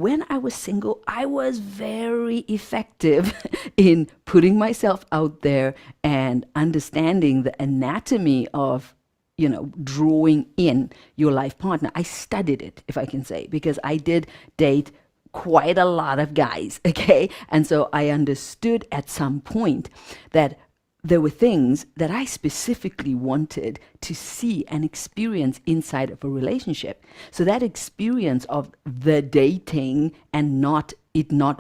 When I was single, I was very effective in putting myself out there and understanding the anatomy of, drawing in your life partner. I studied it, if I can say, because I did date quite a lot of guys, okay? And so I understood at some point that there were things that I specifically wanted to see and experience inside of a relationship. So that experience of the dating and not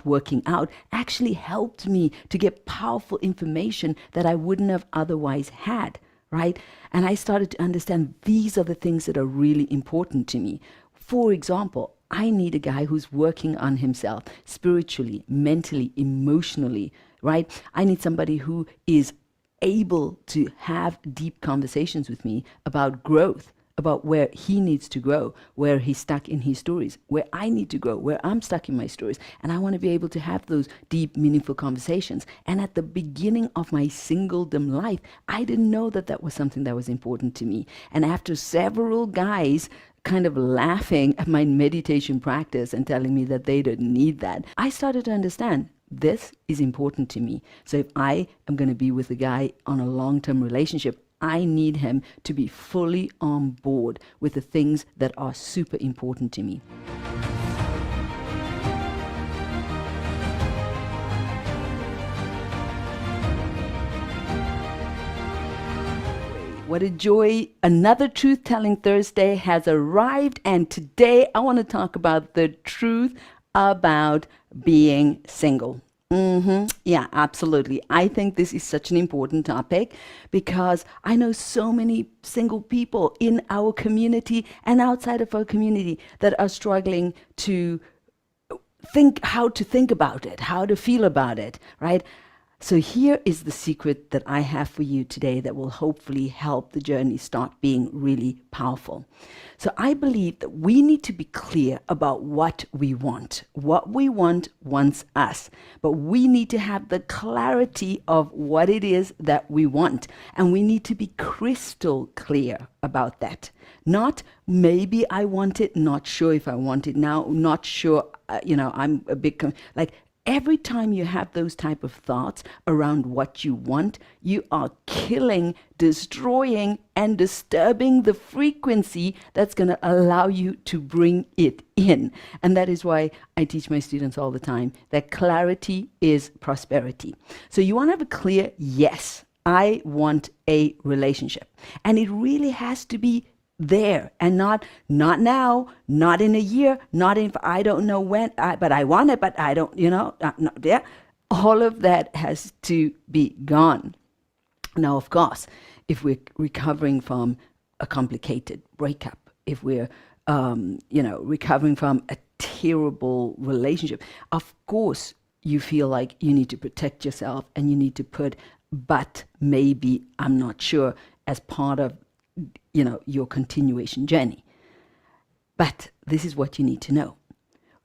working out actually helped me to get powerful information that I wouldn't have otherwise had, right? And I started to understand these are the things that are really important to me. For example, I need a guy who's working on himself spiritually, mentally, emotionally, right? I need somebody who is able to have deep conversations with me about growth, about where he needs to grow, where he's stuck in his stories, where I need to grow, where I'm stuck in my stories. And I want to be able to have those deep, meaningful conversations. And at the beginning of my singledom life, I didn't know that that was something that was important to me. And after several guys kind of laughing at my meditation practice and telling me that they didn't need that, I started to understand this is important to me. So if I am going to be with a guy on a long-term relationship, I need him to be fully on board with the things that are super important to me. What a joy. Another Truth-Telling Thursday has arrived, and today I want to talk about the truth about being single. Yeah, absolutely. I think this is such an important topic because I know so many single people in our community and outside of our community that are struggling to think how to think about it, how to feel about it, right? So here is the secret that I have for you today that will hopefully help the journey start being really powerful. So I believe that we need to be clear about what we want. What we want wants us, but we need to have the clarity of what it is that we want. And we need to be crystal clear about that. Not maybe I want it, not sure if I want it now, not sure, I'm a bit, like, every time you have those type of thoughts around what you want, you are killing, destroying, and disturbing the frequency that's going to allow you to bring it in. And that is why I teach my students all the time that clarity is prosperity. So you want to have a clear yes, I want a relationship. And it really has to be there and not now, not in a year, not in, I don't know when, but I want it, but I don't, not there. All of that has to be gone. Now, of course, if we're recovering from a complicated breakup, if we're, recovering from a terrible relationship, of course, you feel like you need to protect yourself and you need to put, but maybe, I'm not sure, as part of your continuation journey. But this is what you need to know.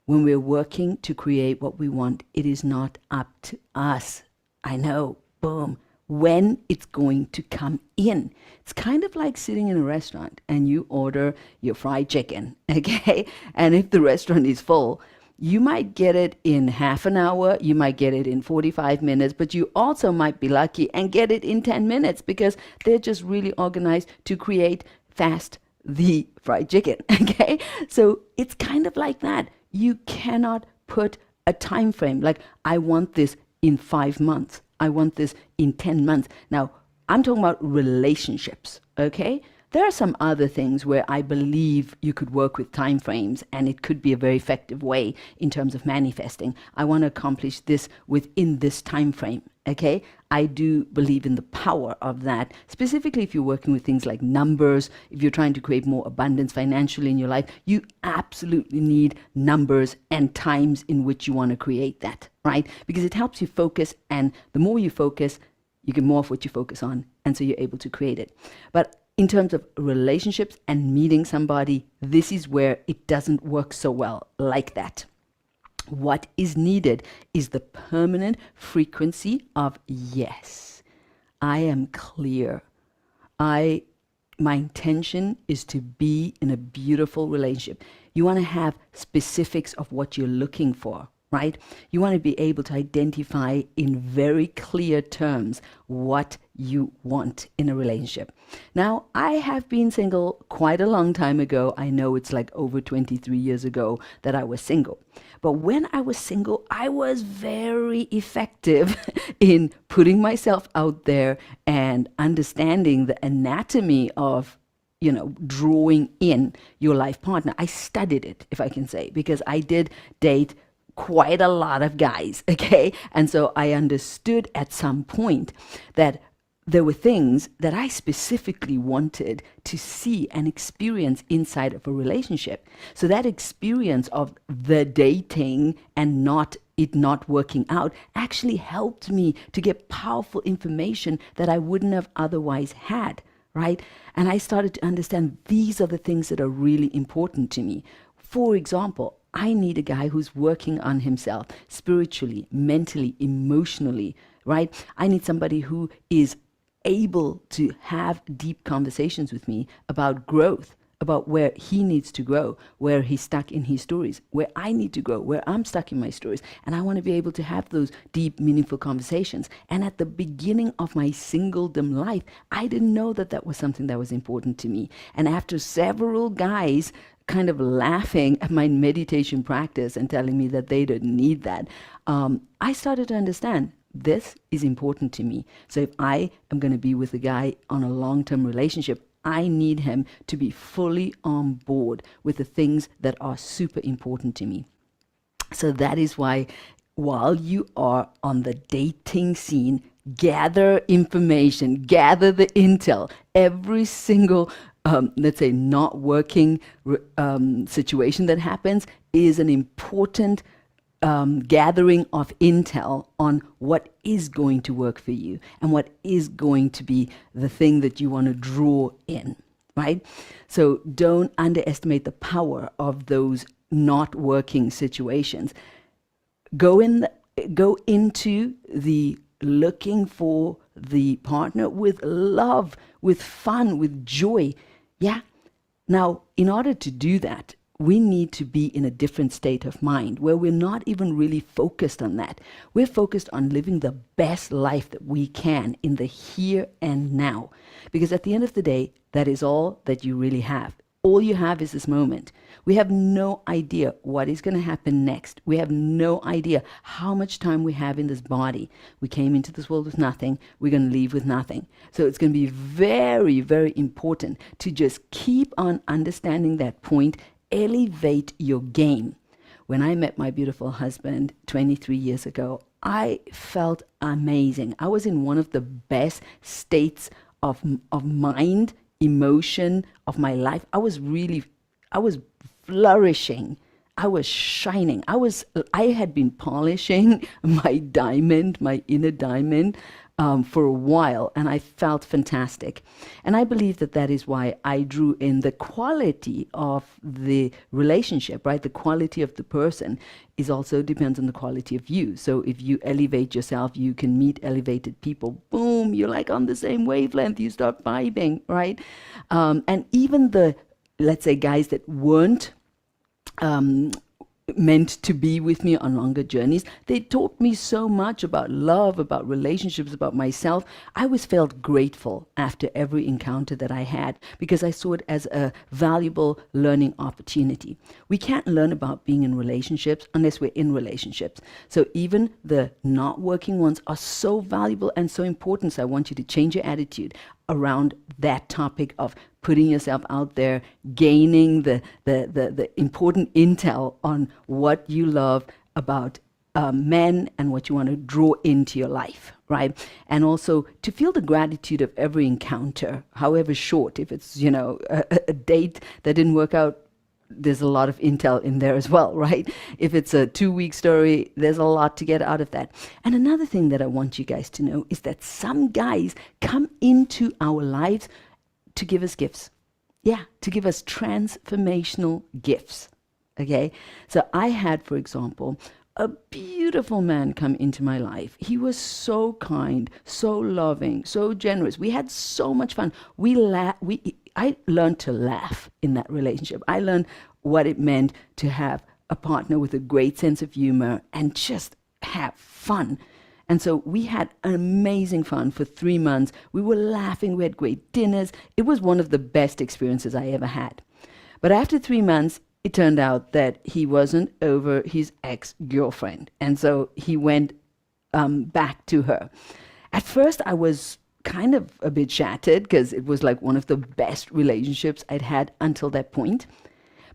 When we're working to create what we want, it is not up to us. I know, boom, when it's going to come in. It's kind of like sitting in a restaurant and you order your fried chicken, okay? And if the restaurant is full, you might get it in half an hour, you might get it in 45 minutes, but you also might be lucky and get it in 10 minutes because they're just really organized to create fast the fried chicken, okay? So it's kind of like that. You cannot put a time frame like, I want this in 5 months. I want this in 10 months. Now, I'm talking about relationships, okay? There are some other things where I believe you could work with time frames and it could be a very effective way in terms of manifesting. I want to accomplish this within this time frame, okay? I do believe in the power of that, specifically if you're working with things like numbers, if you're trying to create more abundance financially in your life, you absolutely need numbers and times in which you want to create that, right? Because it helps you focus, and the more you focus, you get more of what you focus on, and so you're able to create it. But in terms of relationships and meeting somebody, this is where it doesn't work so well like that. What is needed is the permanent frequency of yes. I am clear. I My intention is to be in a beautiful relationship. You want to have specifics of what you're looking for, right? You want to be able to identify in very clear terms what you want in a relationship. Now, I have been single quite a long time ago. I know it's like over 23 years ago that I was single. But when I was single, I was very effective in putting myself out there and understanding the anatomy of drawing in your life partner. I studied it, if I can say, because I did date quite a lot of guys, okay? And so I understood at some point that there were things that I specifically wanted to see and experience inside of a relationship. So that experience of the dating and not working out actually helped me to get powerful information that I wouldn't have otherwise had, right? And I started to understand these are the things that are really important to me. For example, I need a guy who's working on himself spiritually, mentally, emotionally, right? I need somebody who is able to have deep conversations with me about growth, about where he needs to grow, where he's stuck in his stories, where I need to grow, where I'm stuck in my stories. And I want to be able to have those deep, meaningful conversations. And at the beginning of my singledom life, I didn't know that that was something that was important to me. And after several guys kind of laughing at my meditation practice and telling me that they didn't need that, I started to understand this is important to me. So if I am going to be with a guy on a long-term relationship, I need him to be fully on board with the things that are super important to me. So that is why while you are on the dating scene, gather information, gather the intel. Every single, let's say, not working situation that happens is an important gathering of intel on what is going to work for you and what is going to be the thing that you want to draw in, right? So don't underestimate the power of those not working situations. Go into the looking for the partner with love, with fun, with joy. Yeah. Now, in order to do that, we need to be in a different state of mind where we're not even really focused on that. We're focused on living the best life that we can in the here and now. Because at the end of the day, that is all that you really have. All you have is this moment. We have no idea what is going to happen next. We have no idea how much time we have in this body. We came into this world with nothing. We're going to leave with nothing. So it's going to be very, very important to just keep on understanding that point. Elevate your game. When I met my beautiful husband 23 years ago, I felt amazing. I was in one of the best states of mind, emotion of my life. I was flourishing. I was shining. I had been polishing my diamond, my inner diamond, for a while, and I felt fantastic. And I believe that that is why I drew in the quality of the relationship, right? The quality of the person is also depends on the quality of you. So if you elevate yourself, you can meet elevated people. Boom, you're like on the same wavelength. You start vibing, right? And even the, let's say, guys that weren't meant to be with me on longer journeys, they taught me so much about love, about relationships, about myself. I always felt grateful after every encounter that I had because I saw it as a valuable learning opportunity. We can't learn about being in relationships unless we're in relationships. So even the not working ones are so valuable and so important. So I want you to change your attitude around that topic of putting yourself out there, gaining the important intel on what you love about men and what you want to draw into your life, right? And also to feel the gratitude of every encounter, however short. If it's, a date that didn't work out, there's a lot of intel in there as well, right? If it's a 2-week story, there's a lot to get out of that. And another thing that I want you guys to know is that some guys come into our lives to give us gifts. Yeah, to give us transformational gifts. Okay? So I had, for example, a beautiful man come into my life. He was so kind, so loving, so generous. We had so much fun. I learned to laugh in that relationship. I learned what it meant to have a partner with a great sense of humor and just have fun. And so we had amazing fun for 3 months. We were laughing. We had great dinners. It was one of the best experiences I ever had. But after 3 months, it turned out that he wasn't over his ex-girlfriend. And so he went back to her. At first, I was kind of a bit shattered because it was like one of the best relationships I'd had until that point.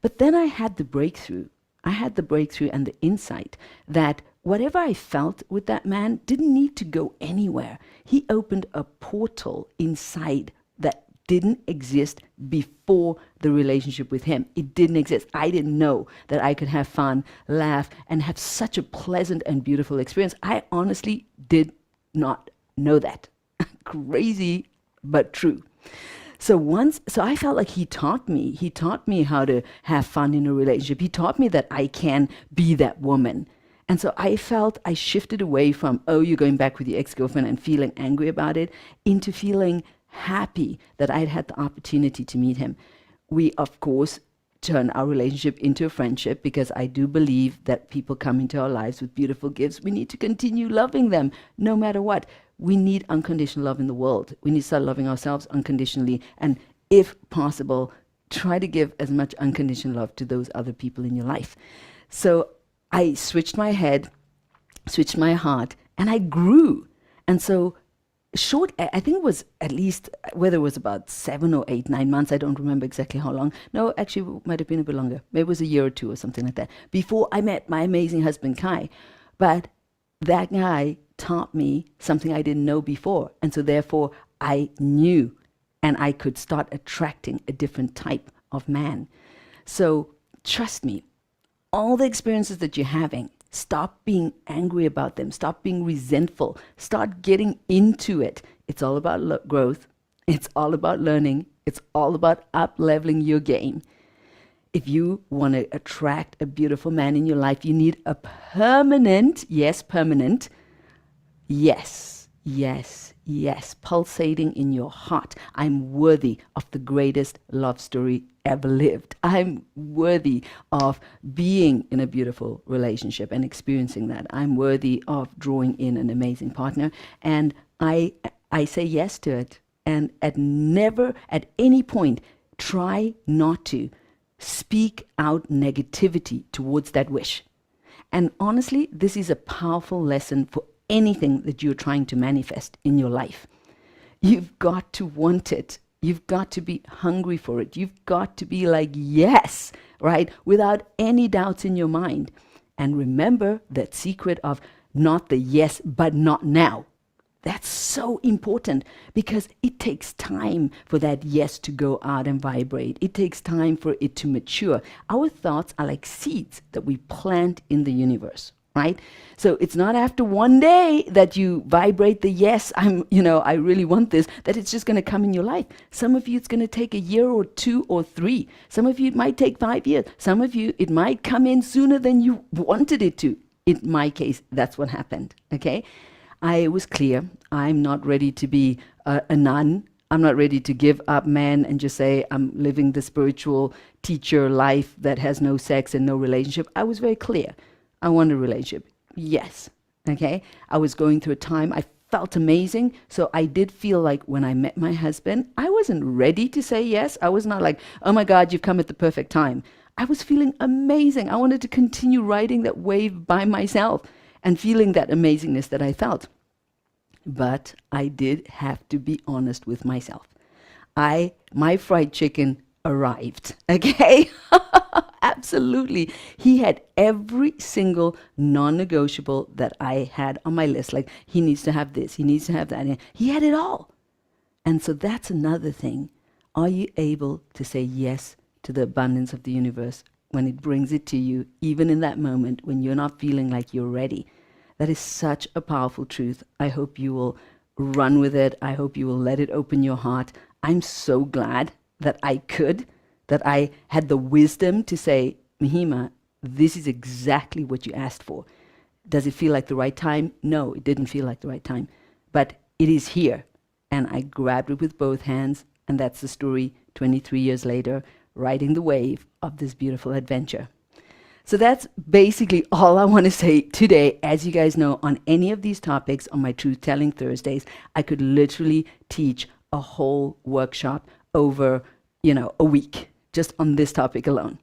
But then I had the breakthrough. I had the breakthrough and the insight that whatever I felt with that man didn't need to go anywhere. He opened a portal inside that didn't exist before the relationship with him. It didn't exist. I didn't know that I could have fun, laugh, and have such a pleasant and beautiful experience. I honestly did not know that. Crazy, but true. So I felt like he taught me how to have fun in a relationship. He taught me that I can be that woman. And so I felt I shifted away from, oh, you're going back with your ex-girlfriend and feeling angry about it, into feeling happy that I'd had the opportunity to meet him. We, of course, turned our relationship into a friendship because I do believe that people come into our lives with beautiful gifts. We need to continue loving them no matter what. We need unconditional love in the world. We need to start loving ourselves unconditionally. And if possible, try to give as much unconditional love to those other people in your life. So I switched my head, switched my heart, and I grew. And so I think it was at least, whether it was about 7 or 8, 9 months, I don't remember exactly how long. No, actually, it might have been a bit longer. Maybe it was a year or two or something like that, before I met my amazing husband, Kai. But that guy taught me something I didn't know before. And so therefore, I knew, and I could start attracting a different type of man. So trust me, all the experiences that you're having, stop being angry about them. Stop being resentful. Start getting into it. It's all about growth. It's all about learning. It's all about up-leveling your game. If you want to attract a beautiful man in your life, you need a permanent, yes, pulsating in your heart. I'm worthy of the greatest love story ever lived. I'm worthy of being in a beautiful relationship and experiencing that. I'm worthy of drawing in an amazing partner, and I say yes to it. And never at any point try not to speak out negativity towards that wish. And honestly, this is a powerful lesson for anything that you're trying to manifest in your life. You've got to want it. You've got to be hungry for it. You've got to be like, yes, right? Without any doubts in your mind. And remember that secret of not the yes, but not now. That's so important because it takes time for that yes to go out and vibrate. It takes time for it to mature. Our thoughts are like seeds that we plant in the universe, right? So it's not after one day that you vibrate the yes, I really want this, that it's just going to come in your life. Some of you, it's going to take a year or 2 or 3. Some of you, it might take 5 years. Some of you, it might come in sooner than you wanted it to. In my case, that's what happened, okay? I was clear. I'm not ready to be a nun. I'm not ready to give up man and just say I'm living the spiritual teacher life that has no sex and no relationship. I was very clear. I want a relationship. Yes. Okay. I was going through a time. I felt amazing. So I did feel like when I met my husband, I wasn't ready to say yes. I was not like, oh my God, you've come at the perfect time. I was feeling amazing. I wanted to continue riding that wave by myself and feeling that amazingness that I felt. But I did have to be honest with myself. My fried chicken arrived, okay? Absolutely. He had every single non-negotiable that I had on my list. Like, he needs to have this, he needs to have that. He had it all. And so that's another thing. Are you able to say yes to the abundance of the universe when it brings it to you, even in that moment when you're not feeling like you're ready? That is such a powerful truth. I hope you will run with it. I hope you will let it open your heart. I'm so glad that I had the wisdom to say, Mahima, this is exactly what you asked for. Does it feel like the right time? No, it didn't feel like the right time. But it is here. And I grabbed it with both hands. And that's the story 23 years later, riding the wave of this beautiful adventure. So that's basically all I want to say today. As you guys know, on any of these topics on my Truth Telling Thursdays, I could literally teach a whole workshop over, a week just on this topic alone.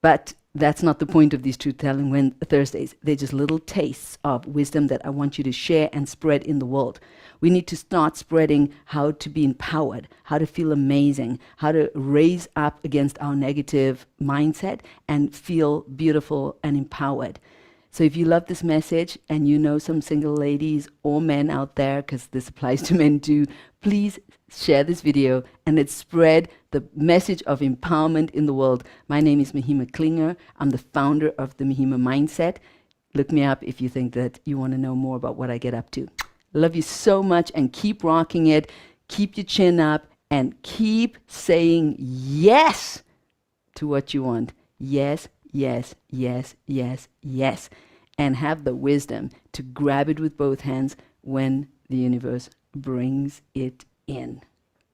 But that's not the point of these Truth Telling Thursdays. They're just little tastes of wisdom that I want you to share and spread in the world. We need to start spreading how to be empowered, how to feel amazing, how to raise up against our negative mindset and feel beautiful and empowered. So if you love this message and you know some single ladies or men out there, because this applies to men too, please share this video and let's spread the message of empowerment in the world. My name is Mahima Klinger. I'm the founder of the Mahima Mindset. Look me up if you think that you want to know more about what I get up to. Love you so much and keep rocking it. Keep your chin up and keep saying yes to what you want. Yes, yes, yes, yes, yes. And have the wisdom to grab it with both hands when the universe brings it in.